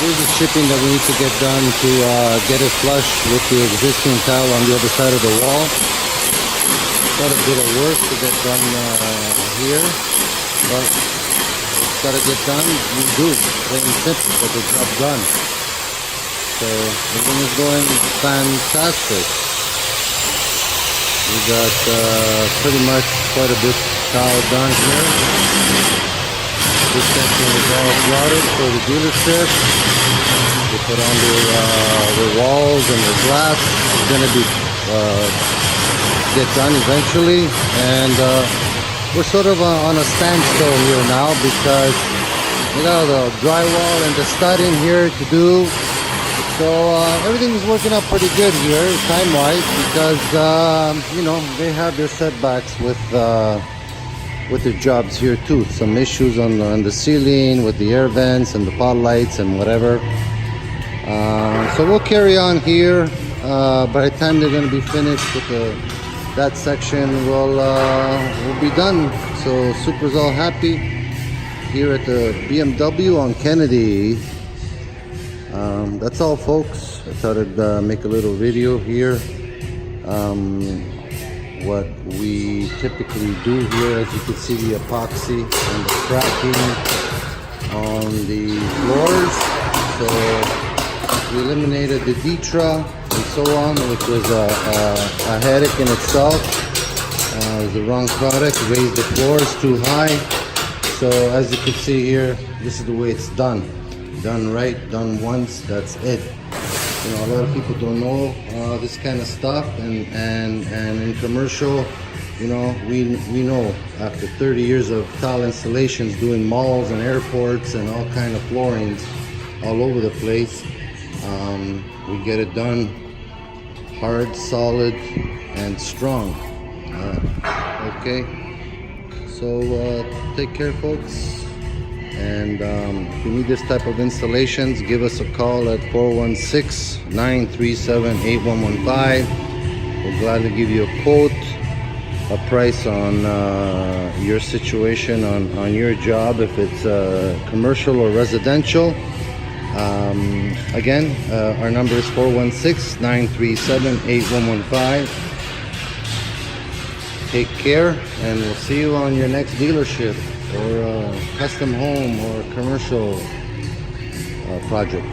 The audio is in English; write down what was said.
Here's the chipping that we need to get done to get it flush with the existing tile on the other side of the wall. Quite a bit of work to get done here, but it's got to get done. We do, plain and simple, but the job done. So everything is going fantastic. We got pretty much quite a bit tile done here. This section is all grouted for the dealership. They put on the walls and the glass. It's going to be get done eventually, and we're sort of on a standstill here now because we got the drywall and the studding here to do. So everything is working out pretty good here time-wise because you know, they have their setbacks with their jobs here too. Some issues on the ceiling with the air vents and the pod lights and whatever. So we'll carry on here. By the time they're going to be finished with that section, we'll be done. So Super's all happy here at the BMW on Kennedy. That's all, folks. I thought I'd make a little video here. What we typically do here, as you can see, the epoxy and the cracking on the floors. So we eliminated the Ditra and so on, which was a headache in itself. It was the wrong product, raised the floors too high. So as you can see here, this is the way it's done. Done right, done once, that's it. You know, a lot of people don't know this kind of stuff, and in commercial, you know, we know after 30 years of tile installations doing malls and airports and all kind of floorings all over the place, we get it done hard, solid, and strong. Okay, so take care, folks. And if you need this type of installations, give us a call at 416-937-8115. We'll gladly give you a quote, a price on your situation, on your job, if it's commercial or residential. Again, our number is 416-937-8115. Take care, and we'll see you on your next dealership or custom home or commercial project.